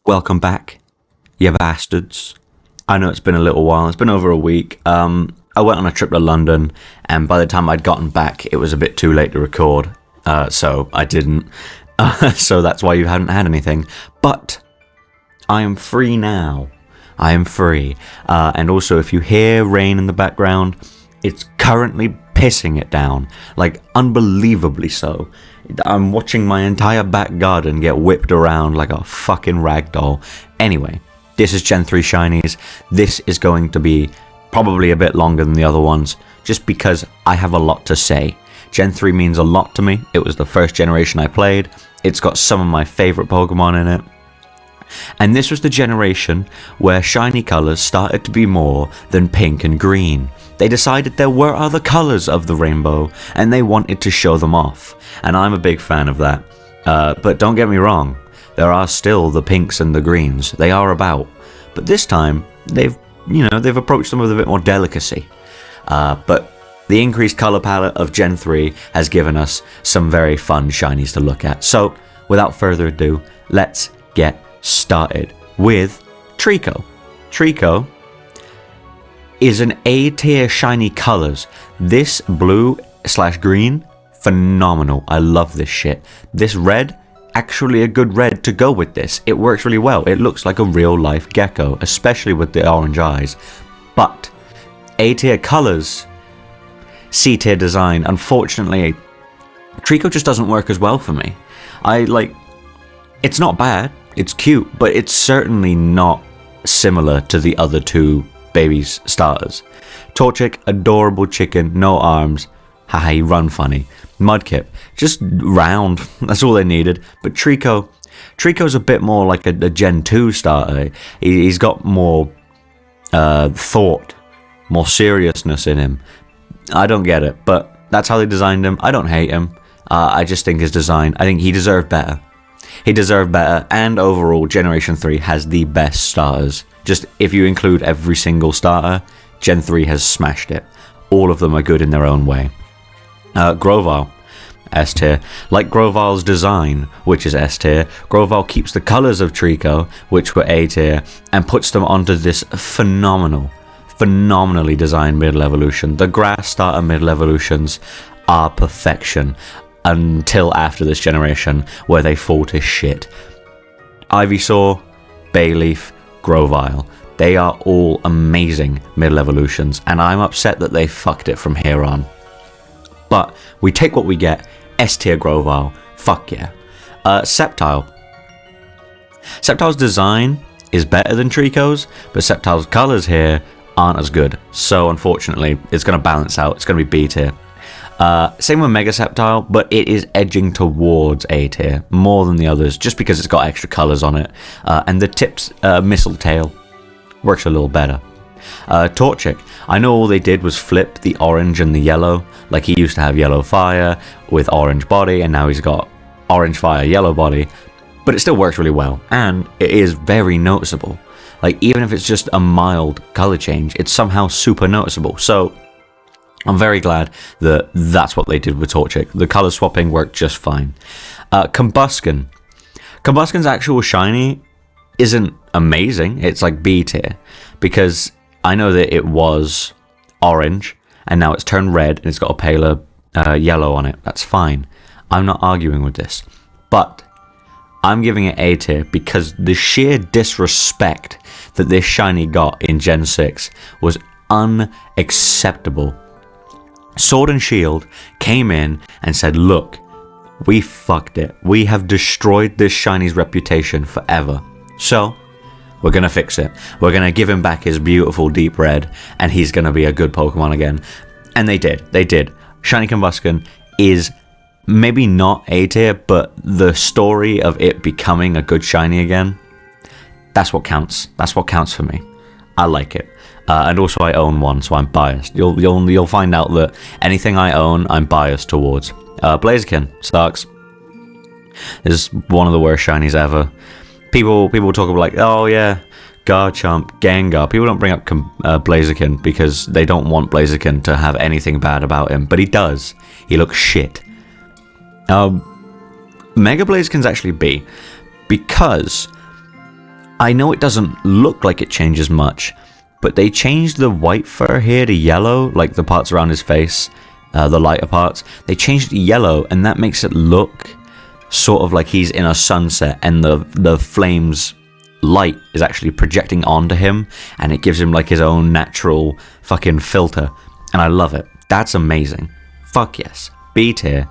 Welcome back, you bastards. I know it's been a little while, it's been over a week. I went on a trip to London, and by the time I'd gotten back, it was a bit too late to record, so I didn't. So that's why you hadn't had anything. But I am free now. I am free. And also, if you hear rain in the background, it's currently pissing it down. Like, unbelievably so. I'm watching my entire back garden get whipped around like a fucking ragdoll. Anyway, this is Gen 3 Shinies. This is going to be probably a bit longer than the other ones, just because I have a lot to say. Gen 3 means a lot to me. It was the first generation I played. It's got some of my favourite Pokemon in it. And this was the generation where shiny colours started to be more than pink and green. They decided there were other colours of the rainbow, and they wanted to show them off. And I'm a big fan of that. But don't get me wrong, there are still the pinks and the greens. They are about. But this time, they've approached them with a bit more delicacy. But the increased colour palette of Gen 3 has given us some very fun shinies to look at. So, without further ado, let's get started with Trico. Trico is an A-tier shiny colours. This blue/green, phenomenal. I love this shit. This red, actually a good red to go with this. It works really well. It looks like a real life gecko, especially with the orange eyes. But A-tier colours, C-tier design, unfortunately, Trico just doesn't work as well for me. It's not bad. It's cute, but it's certainly not similar to the other two baby's starters. Torchic, adorable chicken, no arms. Haha, he run funny. Mudkip, just round. That's all they needed. But Trico's a bit more like a Gen 2 starter. He's got more thought, more seriousness in him. I don't get it, but that's how they designed him. I don't hate him. I just think his design, I think he deserved better. He deserved better, and overall, Generation 3 has the best starters. Just, if you include every single starter, Gen 3 has smashed it. All of them are good in their own way. Grovyle, S tier. Like Grovyle's design, which is S tier, Grovyle keeps the colours of Trico, which were A tier, and puts them onto this phenomenally designed middle evolution. The grass starter middle evolutions are perfection. Until after this generation, where they fall to shit. Ivysaur, Bayleaf, Grovyle. They are all amazing middle evolutions, and I'm upset that they fucked it from here on. But we take what we get. S tier Grovyle. Fuck yeah. Sceptile. Sceptile's design is better than Trico's, but Sceptile's colours here aren't as good. So unfortunately, it's going to balance out. It's going to be B tier. Same with Mega Sceptile, but it is edging towards A tier more than the others, just because it's got extra colours on it. And the tip's Mistletail works a little better. Torchic, I know all they did was flip the orange and the yellow. Like, he used to have yellow fire with orange body, and now he's got orange fire, yellow body. But it still works really well, and it is very noticeable. Like, even if it's just a mild colour change, it's somehow super noticeable. So I'm very glad that that's what they did with Torchic. The colour swapping worked just fine. Combusken. Combusken's actual shiny isn't amazing. It's like B tier. Because I know that it was orange, and now it's turned red, and it's got a paler yellow on it. That's fine. I'm not arguing with this. But I'm giving it A tier because the sheer disrespect that this shiny got in Gen 6 was unacceptable. Sword and Shield came in and said, look, we fucked it. We have destroyed this shiny's reputation forever. So, we're going to fix it. We're going to give him back his beautiful deep red, and he's going to be a good Pokemon again. And they did. They did. Shiny Combusken is maybe not A tier, but the story of it becoming a good shiny again, that's what counts. That's what counts for me. I like it. And also I own one, so I'm biased. You'll find out that anything I own, I'm biased towards. Blaziken sucks. Is one of the worst shinies ever. People talk about like, oh yeah, Garchomp, Gengar. People don't bring up Blaziken because they don't want Blaziken to have anything bad about him, but he does. He looks shit. Mega Blaziken's actually B, because I know it doesn't look like it changes much, but they changed the white fur here to yellow, like the parts around his face, the lighter parts. They changed it to yellow, and that makes it look sort of like he's in a sunset, and the flames light is actually projecting onto him, and it gives him like his own natural fucking filter, and I love it. That's amazing. Fuck yes. B tier.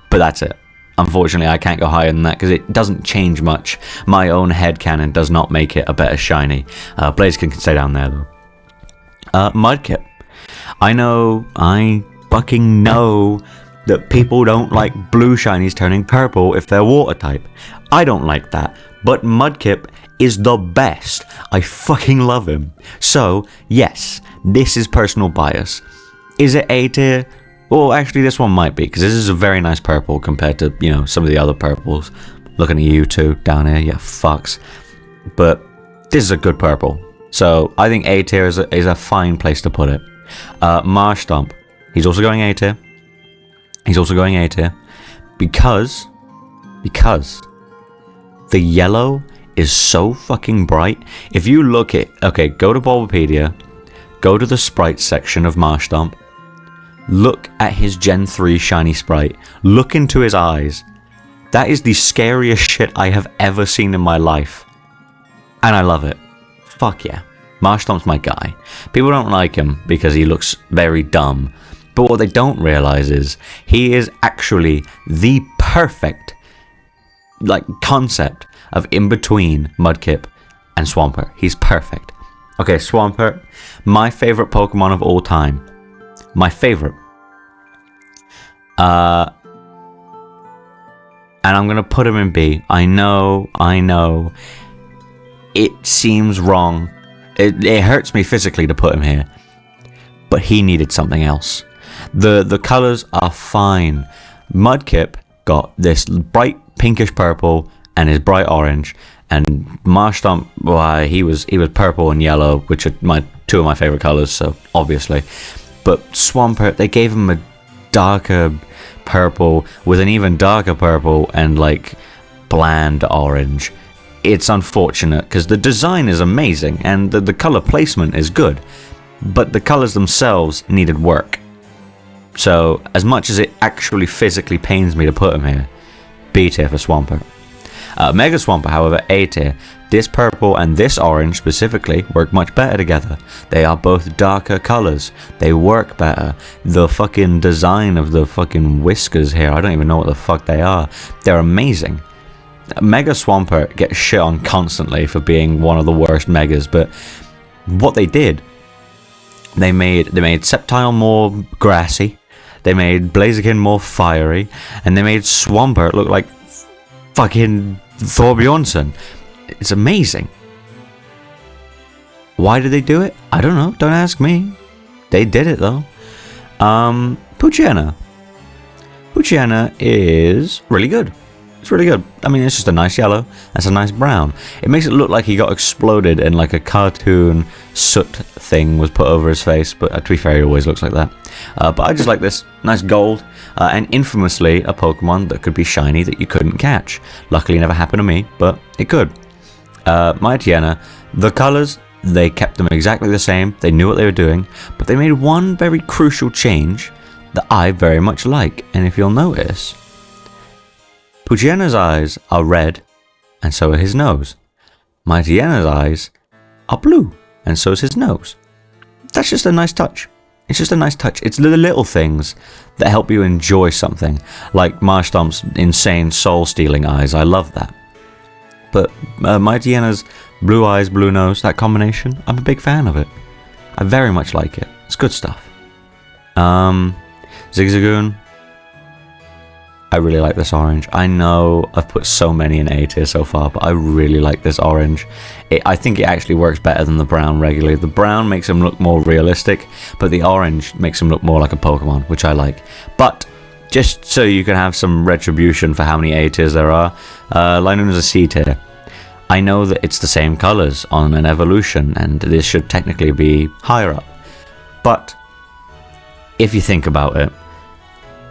But that's it. Unfortunately, I can't go higher than that because it doesn't change much. My own headcanon does not make it a better shiny. Blaziken can stay down there though. Mudkip. I fucking know that people don't like blue shinies turning purple if they're water type. I don't like that. But Mudkip is the best. I fucking love him. So, yes, this is personal bias. Is it A tier? Well, actually, this one might be, because this is a very nice purple compared to, you know, some of the other purples. Looking at you two down here, yeah, fucks. But this is a good purple. So, I think A tier is a fine place to put it. Marshtomp. He's also going A tier. He's also going A tier. Because the yellow is so fucking bright. If you look at... Okay, go to Bulbapedia. Go to the sprite section of Marshtomp. Look at his Gen 3 shiny sprite. Look into his eyes. That is the scariest shit I have ever seen in my life. And I love it. Fuck yeah. Marshtomp's my guy. People don't like him because he looks very dumb. But what they don't realize is he is actually the perfect concept of in between Mudkip and Swampert. He's perfect. Okay, Swampert, my favorite Pokemon of all time. My favorite. And I'm gonna put him in B. I know. It seems wrong. It hurts me physically to put him here. But he needed something else. The colors are fine. Mudkip got this bright pinkish purple and his bright orange. And Marshtomp, well, he was purple and yellow, which are two of my favorite colors, so obviously. But Swampert, they gave him a darker purple with an even darker purple and like bland orange. It's unfortunate because the design is amazing and the color placement is good, but the colors themselves needed work. So as much as it actually physically pains me to put him here, B tier for Swampert. Mega Swampert, however, A tier. This purple and this orange specifically work much better together. They are both darker colors. They work better. The fucking design of the fucking whiskers here, I don't even know what the fuck they are. They're amazing. Mega Swampert gets shit on constantly for being one of the worst megas, but what they did, they made Sceptile more grassy, they made Blaziken more fiery, and they made Swampert look like fucking Thorbjornsson. It's amazing. Why did they do it? I don't know. Don't ask me. They did it though. Poochyena. Poochyena is really good. It's really good. I mean, it's just a nice yellow. That's a nice brown. It makes it look like he got exploded and like a cartoon soot thing was put over his face. But to be fair, he always looks like that. But I just like this nice gold. And infamously, a Pokemon that could be shiny that you couldn't catch. Luckily, it never happened to me, but it could. Mightyena, the colors, they kept them exactly the same. They knew what they were doing. But they made one very crucial change that I very much like. And if you'll notice, Poochyena's eyes are red, and so are his nose. Mightyena's eyes are blue, and so is his nose. That's just a nice touch. It's just a nice touch. It's the little things that help you enjoy something, like Marshtomp's insane soul-stealing eyes. I love that. But Mightyena's blue eyes, blue nose, that combination, I'm a big fan of it. I very much like it. It's good stuff. Zigzagoon, I really like this orange. I know I've put so many in A tier so far, but I really like this orange. I think it actually works better than the brown regularly. The brown makes him look more realistic, but the orange makes him look more like a Pokemon, which I like. But just so you can have some retribution for how many A tiers there are, Linoone is a C tier. I know that it's the same colors on an evolution, and this should technically be higher up. But if you think about it,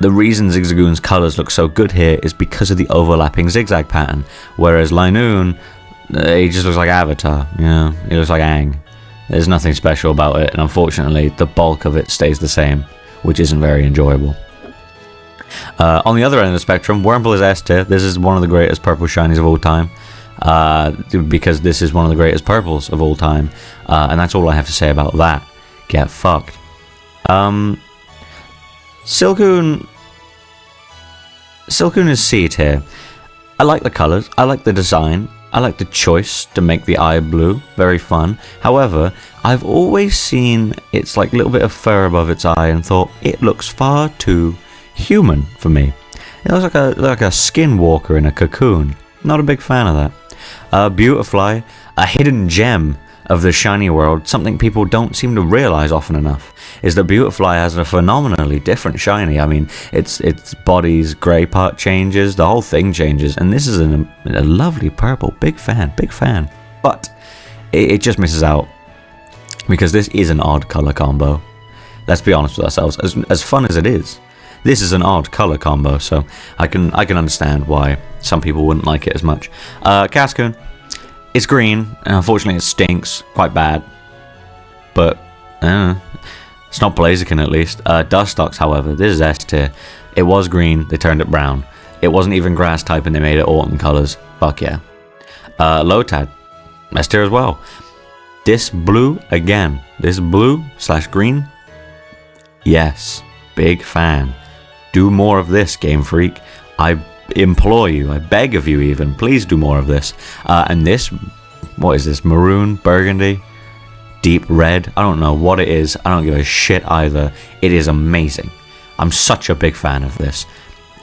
the reason Zigzagoon's colors look so good here is because of the overlapping zigzag pattern, whereas Linoone He just looks like Avatar, you know? He looks like Aang. There's nothing special about it, and unfortunately, the bulk of it stays the same, which isn't very enjoyable. On the other end of the spectrum, Wurmple is S tier. This is one of the greatest purple shinies of all time. Because this is one of the greatest purples of all time. And that's all I have to say about that. Get fucked. Silcoon is C tier. I like the colours, I like the design, I like the choice to make the eye blue, very fun. However, I've always seen its like little bit of fur above its eye and thought it looks far too human for me. It looks like a skinwalker in a cocoon. Not a big fan of that. Beautifly, a hidden gem of the shiny world, something people don't seem to realize often enough, is that Beautifly has a phenomenally different shiny. I mean, its body's grey part changes, the whole thing changes, and this is a lovely purple. Big fan. But it just misses out because this is an odd color combo. Let's be honest with ourselves. As fun as it is, this is an odd color combo, so I can understand why some people wouldn't like it as much. Cascoon. It's green, and unfortunately it stinks quite bad. But, it's not Blaziken at least. Dustox, however, this is S tier. It was green, they turned it brown. It wasn't even grass type and they made it autumn colors. Fuck yeah. Lotad, S tier as well. This blue, again, this blue/green, yes, big fan. Do more of this, Game Freak. I implore you, I beg of you even, please do more of this. And this, what is this, maroon, burgundy, deep red, I don't know what it is, I don't give a shit either. It is amazing. I'm such a big fan of this.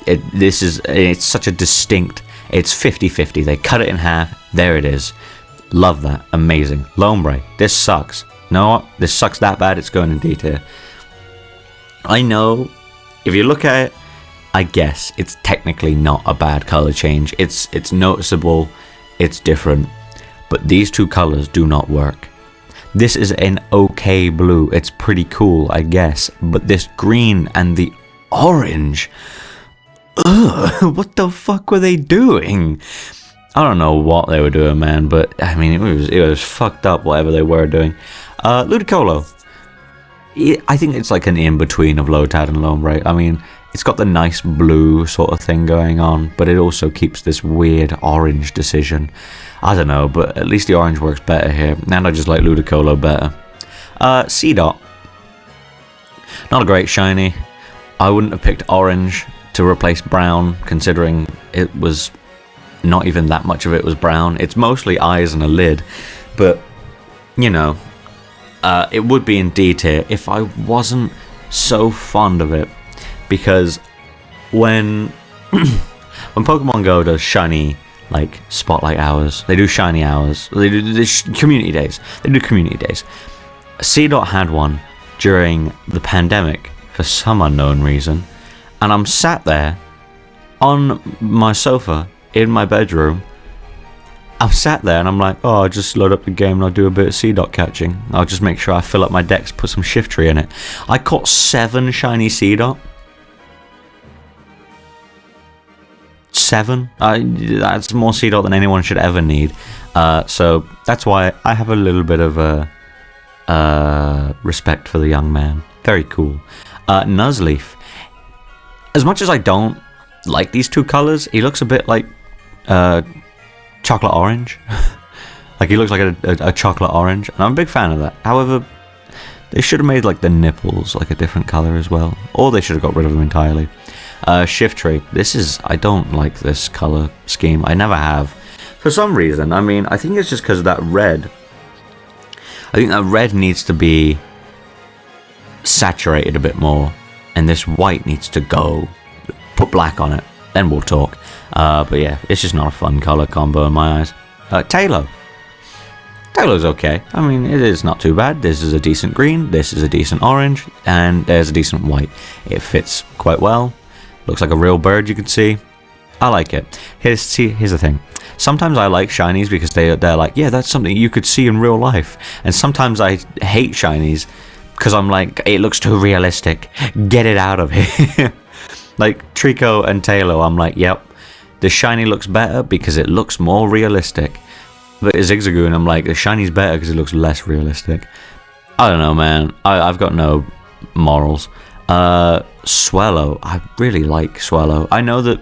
It's such a distinct, it's 50-50, they cut it in half, there it is. Love that, amazing. Lombre, this sucks. No, this sucks that bad, it's going in D tier. I know, if you look at it, I guess it's technically not a bad color change. It's noticeable, it's different, but these two colors do not work. This is an okay blue. It's pretty cool, I guess, but this green and the orange, ugh, what the fuck were they doing? I don't know what they were doing, man, but I mean, it was fucked up whatever they were doing. Ludicolo. I think it's like an in-between of Lotad and Lombre. I mean, it's got the nice blue sort of thing going on, but it also keeps this weird orange decision. I don't know, but at least the orange works better here, and I just like Ludicolo better. C-Dot. Not a great shiny. I wouldn't have picked orange to replace brown, considering it was not even that much of it was brown. It's mostly eyes and a lid, but, you know, it would be in D tier if I wasn't so fond of it. Because when Pokemon Go does shiny, like, spotlight hours, they do shiny hours, they do community days, C-Dot had one during the pandemic for some unknown reason, and I'm sat there on my sofa in my bedroom. I'm sat there and I'm like, oh, I'll just load up the game and I'll do a bit of C-Dot catching. I'll just make sure I fill up my decks, put some Shiftry in it. I caught 7 shiny C-Dot. 7? That's more C-Dot than anyone should ever need. So that's why I have a little bit of respect for the young man. Very cool. Nuzleaf. As much as I don't like these two colors, he looks a bit like chocolate orange. Like he looks like a chocolate orange, and I'm a big fan of that. However, they should have made like the nipples like a different color as well, or they should have got rid of them entirely. Shiftry. I don't like this color scheme. I never have. For some reason. I mean, I think it's just because of that red. I think that red needs to be saturated a bit more, and this white needs to go. Put black on it, then we'll talk. But yeah, it's just not a fun color combo in my eyes. Tailo. Tailo's okay. I mean, it is not too bad. This is a decent green, this is a decent orange, and there's a decent white. It fits quite well. Looks like a real bird, you can see. I like it. Here's the thing. Sometimes I like shinies because they're like, yeah, that's something you could see in real life. And sometimes I hate shinies because I'm like, it looks too realistic. Get it out of here. Like Trico and Tailo, I'm like, yep, the shiny looks better because it looks more realistic. But Zigzagoon, I'm like, the shiny's better because it looks less realistic. I don't know, man. I've got no morals. Swellow. I really like Swellow. I know that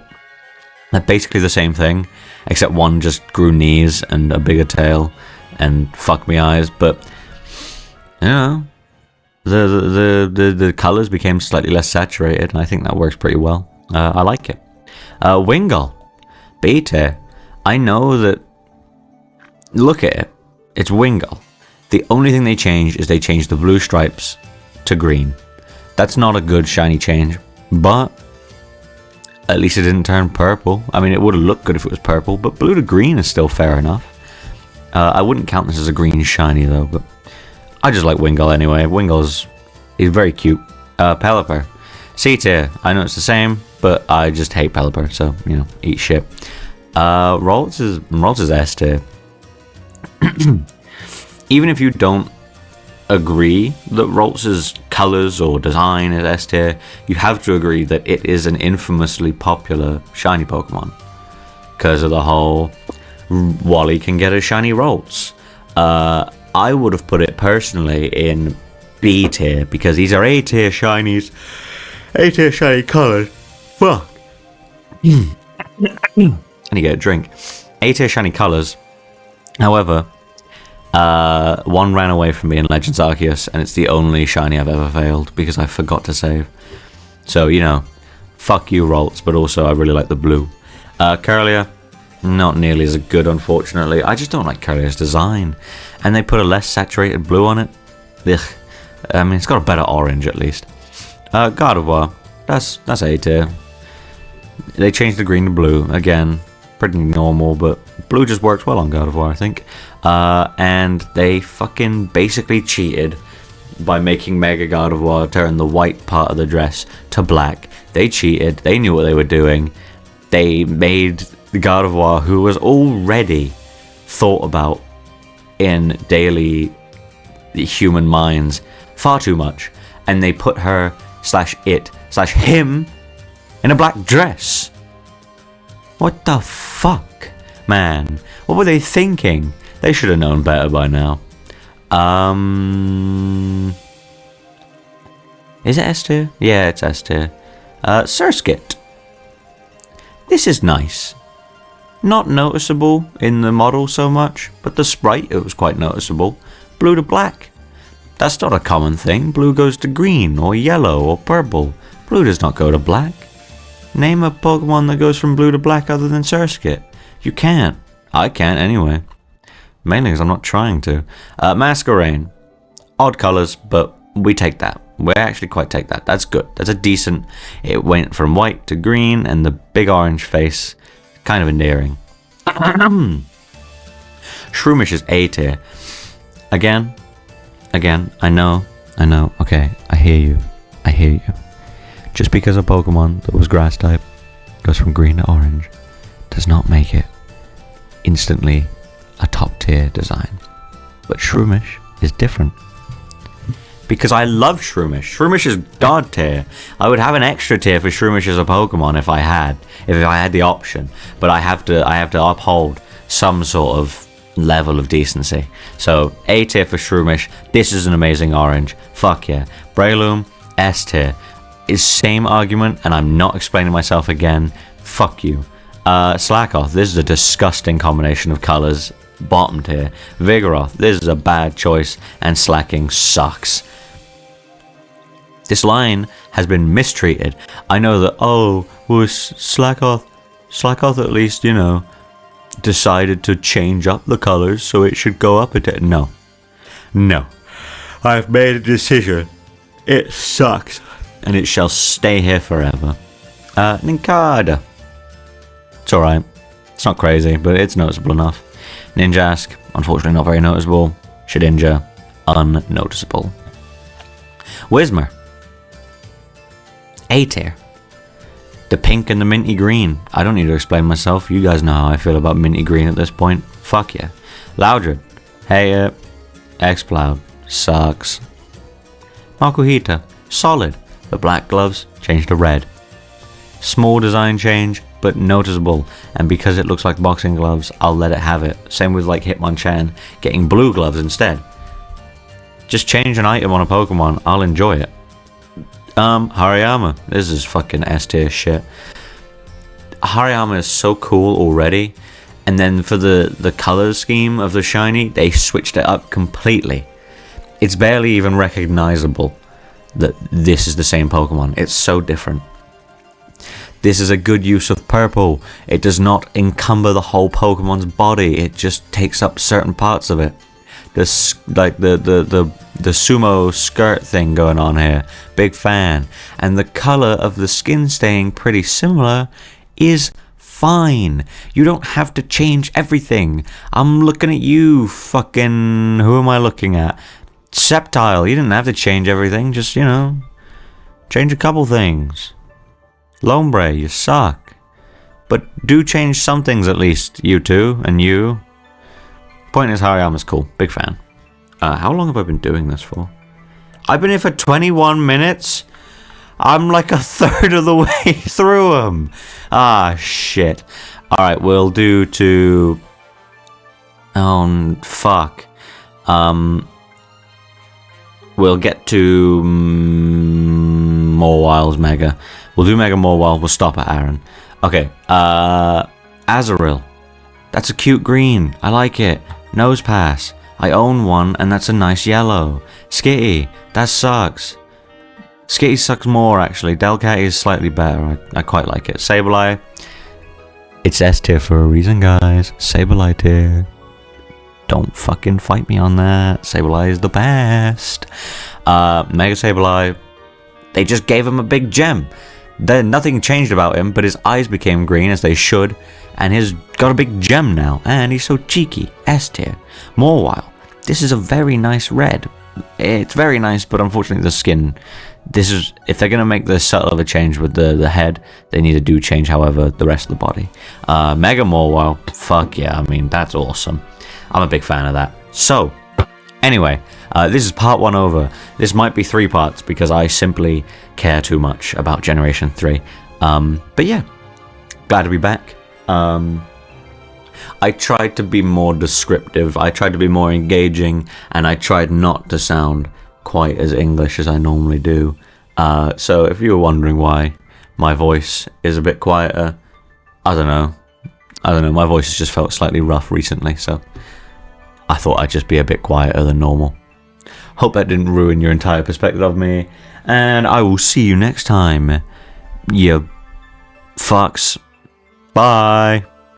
they're basically the same thing, except one just grew knees and a bigger tail and fuck me eyes, but you know, the colors became slightly less saturated, and I think that works pretty well. I like it. Wingull. B tier. I know that. Look at it. It's Wingull. The only thing they changed is they changed the blue stripes to green. That's not a good shiny change, but at least it didn't turn purple. I mean, it would have looked good if it was purple, but blue to green is still fair enough. I wouldn't count this as a green shiny though, but I just like Wingull anyway. Wingull's very cute. Pelipper. C tier. I know it's the same, but I just hate Pelipper, so, you know, eat shit. Ralts is S tier. Even if you don't agree that Ralts' colours or design is S tier, you have to agree that it is an infamously popular shiny Pokemon. Because of the whole Wally can get a shiny Ralts. I would have put it personally in B tier because these are A tier shinies. A tier shiny colours. Fuck. I need to get a drink. A tier shiny colours. However, one ran away from me in Legends Arceus, and it's the only shiny I've ever failed because I forgot to save. So, you know, fuck you, Ralts, but also I really like the blue. Kirlia, not nearly as good, unfortunately. I just don't like Kirlia's design. And they put a less saturated blue on it. Ugh. I mean, it's got a better orange at least. Gardevoir, that's A tier. They changed the green to blue again. Pretty normal, but blue just works well on Gardevoir, I think. And they fucking basically cheated by making Mega Gardevoir turn the white part of the dress to black. They cheated. They knew what they were doing. They made the Gardevoir, who was already thought about in daily human minds far too much, and they put her / him in a black dress. What the fuck, man? What were they thinking? They should have known better by now. Is it S tier? Yeah, it's S tier. Surskit. This is nice. Not noticeable in the model so much, but the sprite, it was quite noticeable. Blue to black. That's not a common thing. Blue goes to green, or yellow, or purple. Blue does not go to black. Name a Pokemon that goes from blue to black other than Surskit. You can't. I can't anyway. Mainly because I'm not trying to. Masquerain. Odd colours, but we take that. We actually quite take that. That's good. That's a decent... It went from white to green, and the big orange face. Kind of endearing. Shroomish is A tier. Again, I know. Okay, I hear you. Just because a Pokemon that was grass type goes from green to orange does not make it instantly a top tier design. But Shroomish is different. Because I love Shroomish. Shroomish is god tier. I would have an extra tier for Shroomish as a Pokemon if I had the option. But I have to uphold some sort of level of decency. So A tier for Shroomish. This is an amazing orange. Fuck yeah. Breloom, S tier. Is same argument, and I'm not explaining myself again. Fuck you. Slackoth, this is a disgusting combination of colours. Bottom tier. Vigoroth, this is a bad choice, and Slacking sucks. This line has been mistreated. I know that, Slackoth at least, you know, decided to change up the colours so it should go up a tier. No. I've made a decision. It sucks. And it shall stay here forever. Nincada. It's alright. It's not crazy, but it's noticeable enough. Ninjask, unfortunately not very noticeable. Shedinja, unnoticeable. Whismur. A tier. The pink and the minty green. I don't need to explain myself. You guys know how I feel about minty green at this point. Fuck yeah. Loudred. Hey, Exploud. Sucks. Makuhita. Solid. The black gloves changed to red. Small design change, but noticeable, and because it looks like boxing gloves, I'll let it have it. Same with like Hitmonchan getting blue gloves instead. Just change an item on a Pokemon, I'll enjoy it. Hariyama. This is fucking S tier shit. Hariyama is so cool already, and then for the color scheme of the shiny, they switched it up completely. It's barely even recognizable that this is the same Pokemon. It's so different. This is a good use of purple. It does not encumber the whole Pokemon's body. It just takes up certain parts of it. This, like the sumo skirt thing going on here. Big fan. And the color of the skin staying pretty similar is fine. You don't have to change everything. I'm looking at you, fucking... Who am I looking at? Sceptile. You didn't have to change everything. Just, you know, change a couple things. Lombre, you suck. But do change some things at least, you two, and you. Point is, Hariyama's cool. Big fan. How long have I been doing this for? I've been here for 21 minutes? I'm like a third of the way through them. Ah, shit. Alright, we'll do to... Oh, fuck. We'll get to... Mawil's Mega. We'll do Mega Mawile. We'll stop at Aaron. Okay, Azurill. That's a cute green. I like it. Nose Pass. I own one, and that's a nice yellow. Skitty. That sucks. Skitty sucks more, actually. Delcat is slightly better. I quite like it. Sableye. It's S tier for a reason, guys. Sableye tier. Don't fucking fight me on that. Sableye is the best. Mega Sableye. They just gave him a big gem. Then nothing changed about him, but his eyes became green, as they should. And he's got a big gem now. And he's so cheeky. S tier. Mawile. This is a very nice red. It's very nice, but unfortunately the skin... This is... If they're going to make this subtle of a change with the head, they need to do change, however, the rest of the body. Mega Mawile. Fuck yeah, I mean, that's awesome. I'm a big fan of that. So, anyway, this is part 1 over. This might be 3 parts, because I simply care too much about Generation 3. But yeah, glad to be back. I tried to be more descriptive, I tried to be more engaging, and I tried not to sound quite as English as I normally do. So if you were wondering why my voice is a bit quieter, I don't know, my voice has just felt slightly rough recently, so I thought I'd just be a bit quieter than normal. Hope that didn't ruin your entire perspective of me, and I will see you next time, you fucks. Bye.